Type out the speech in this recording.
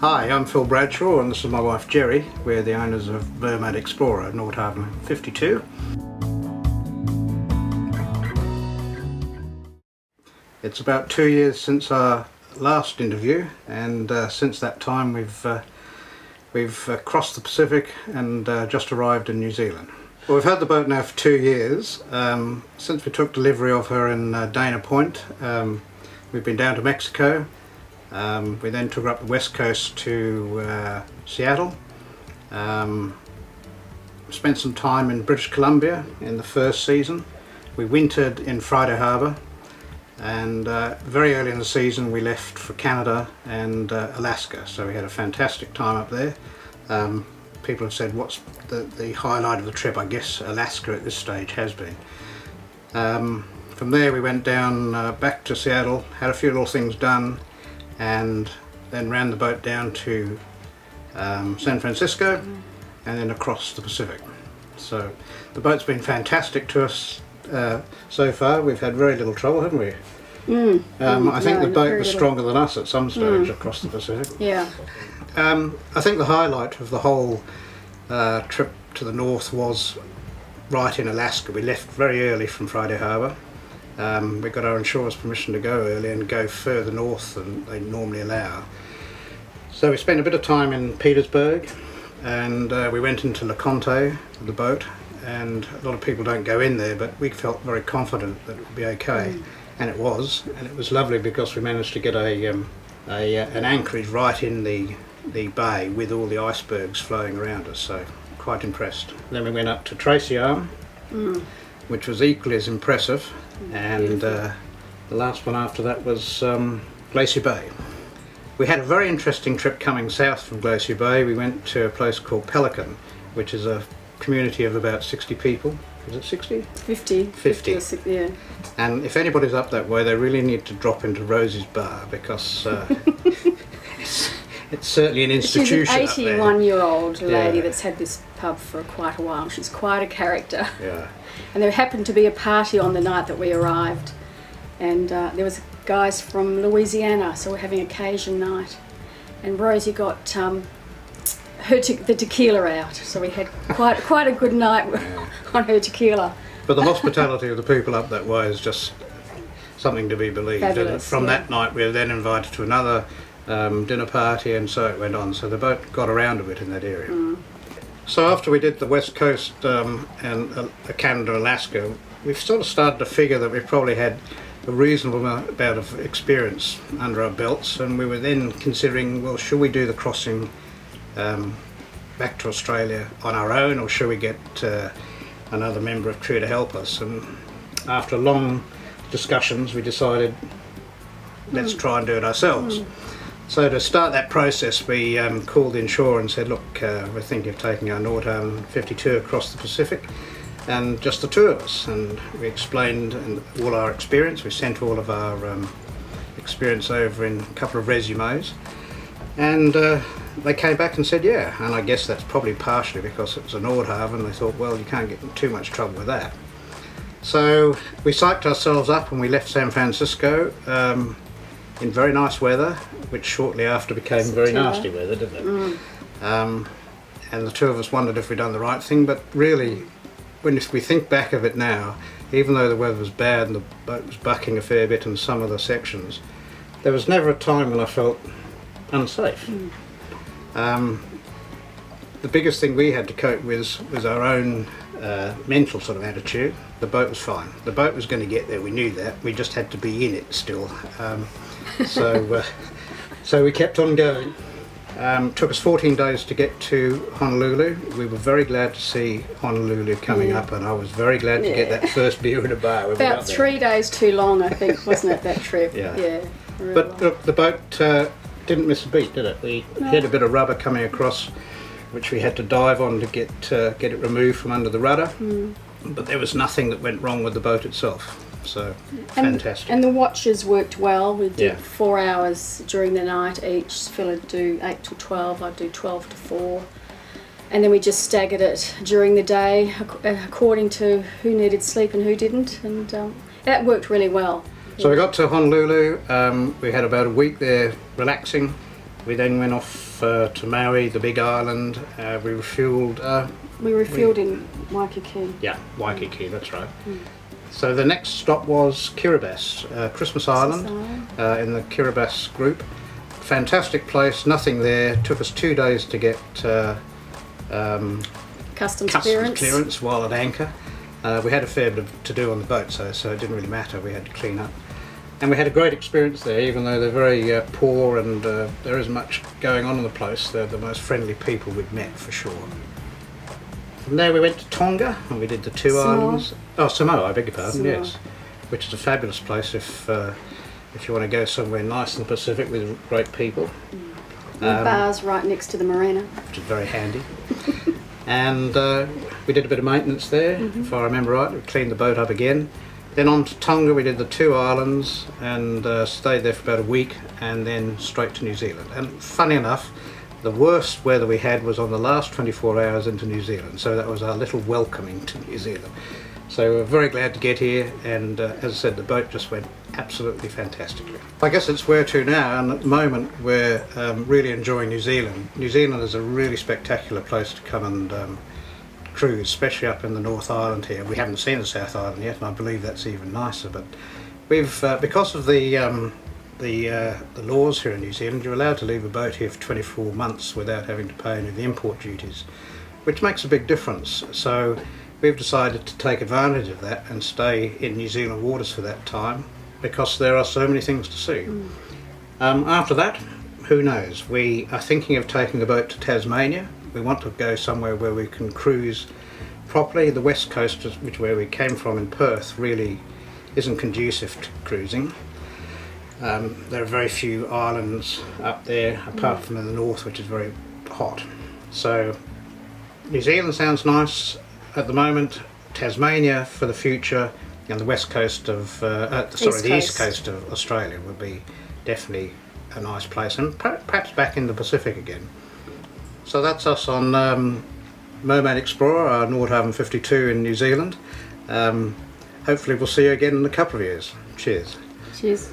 Hi, I'm Phil Bradshaw and this is my wife Gerri. We're the owners of Mermaid Explorer, Nordhavn 52. It's about 2 years since our last interview, and since that time we've crossed the Pacific and just arrived in New Zealand. Well, we've had the boat now for 2 years. Since we took delivery of her in Dana Point, we've been down to Mexico. We then took her up the west coast to Seattle. Spent some time in British Columbia in the first season. We wintered in Friday Harbour, and very early in the season we left for Canada and Alaska, so we had a fantastic time up there. People have said what's the highlight of the trip. I guess Alaska at this stage has been. From there we went down back to Seattle, had a few little things done, and then ran the boat down to San Francisco and then across the Pacific. So the boat's been fantastic to us so far. We've had very little trouble, haven't we? I think the boat was stronger than us at some stage across the Pacific. Yeah. I think the highlight of the whole trip to the north was right in Alaska. We left very early from Friday Harbour. We got our insurance permission to go early and go further north than they normally allow. So we spent a bit of time in Petersburg, and we went into LeConte, the boat, and a lot of people don't go in there, but we felt very confident that it would be okay, and it was lovely because we managed to get an anchorage right in the bay with all the icebergs flowing around us, so quite impressed. Then we went up to Tracy Arm, which was equally as impressive, and the last one after that was Glacier Bay. We had a very interesting trip coming south from Glacier Bay. We went to a place called Pelican, which is a community of about 60 people. Is it 60? 50. 50. Yeah. And if anybody's up that way, they really need to drop into Rosie's Bar, because it's certainly an institution. She's an 81-year-old lady Yeah. that's had this pub for quite a while. She's quite a character. Yeah. And there happened to be a party on the night that we arrived, and there was guys from Louisiana, so we're having a Cajun night. And Rosie got the tequila out, so we had quite a good night on her tequila. But the hospitality of the people up that way is just something to be believed. Fabulous, And from that night we were then invited to another dinner party, and so it went on. So the boat got around a bit in that area. So after we did the west coast and Canada, Alaska, we've sort of started to figure that we probably had a reasonable amount of experience under our belts, and we were then considering, well, should we do the crossing back to Australia on our own, or should we get another member of crew to help us? And after long discussions we decided, let's try and do it ourselves. So to start that process, we called the insurer and said, look, we're thinking of taking our Nordhavn 52 across the Pacific, and just the two of us. And we explained all our experience. We sent all of our experience over in a couple of resumes, and they came back and said yeah. And I guess that's probably partially because it was a Nordhavn. They thought, well, you can't get in too much trouble with that. So we psyched ourselves up and we left San Francisco in very nice weather, which shortly after became very nasty weather, didn't it? And the two of us wondered if we'd done the right thing, but really, if we think back of it now, even though the weather was bad and the boat was bucking a fair bit in some of the sections, there was never a time when I felt unsafe. The biggest thing we had to cope with was our own mental sort of attitude. The boat was fine. The boat was going to get there, we knew that. We just had to be in it still. So we kept on going. Took us 14 days to get to Honolulu. We were very glad to see Honolulu coming up, and I was very glad to get that first beer in a bar. About 3 days too long, I think, wasn't it, that trip? Yeah. Really But look, the boat didn't miss a beat, did it? We had a bit of rubber coming across, which we had to dive on to get it removed from under the rudder. But there was nothing that went wrong with the boat itself. So fantastic. And the watches worked well. We did 4 hours during the night each. Phil would do 8 to 12, I'd do 12 to 4. And then we just staggered it during the day according to who needed sleep and who didn't. And that worked really well. So we got to Honolulu. We had about a week there relaxing. We then went off to Maui, the big island. We refuelled. We refuelled in Waikiki. Yeah, Waikiki, that's right. So the next stop was Kiribati, Christmas Island, in the Kiribati group. Fantastic place, nothing there. Took us 2 days to get Customs clearance while at anchor. We had a fair bit to do on the boat, so it didn't really matter. We had to clean up. And we had a great experience there, even though they're very poor and there isn't much going on in the place. They're the most friendly people we'd met, for sure. From there we went to Tonga, and we did the two islands. Oh, Samoa, I beg your pardon, Samoa. yes. Which is a fabulous place if you want to go somewhere nice in the Pacific with great people. The bar's right next to the marina. Which is very handy. And we did a bit of maintenance there, if I remember right. We cleaned the boat up again. Then on to Tonga, we did the two islands and stayed there for about a week, and then straight to New Zealand. And funny enough, the worst weather we had was on the last 24 hours into New Zealand, so that was our little welcoming to New Zealand. So we're very glad to get here, and as I said, the boat just went absolutely fantastically. I guess it's where to now, and at the moment we're really enjoying New Zealand. New Zealand is a really spectacular place to come and cruise, especially up in the North Island here. We haven't seen the South Island yet, and I believe that's even nicer. But we've, because of the laws here in New Zealand, you're allowed to leave a boat here for 24 months without having to pay any of the import duties, which makes a big difference. So we've decided to take advantage of that and stay in New Zealand waters for that time, because there are so many things to see. After that, who knows? We are thinking of taking a boat to Tasmania. We want to go somewhere where we can cruise properly. The west coast, which is where we came from in Perth, really isn't conducive to cruising. There are very few islands up there, apart from in the north, which is very hot. So New Zealand sounds nice at the moment. Tasmania for the future, and the west coast of the east coast of Australia would be definitely a nice place, and perhaps back in the Pacific again. So that's us on Mermaid Explorer, our Nordhavn 52 in New Zealand. Hopefully we'll see you again in a couple of years. Cheers. Cheers.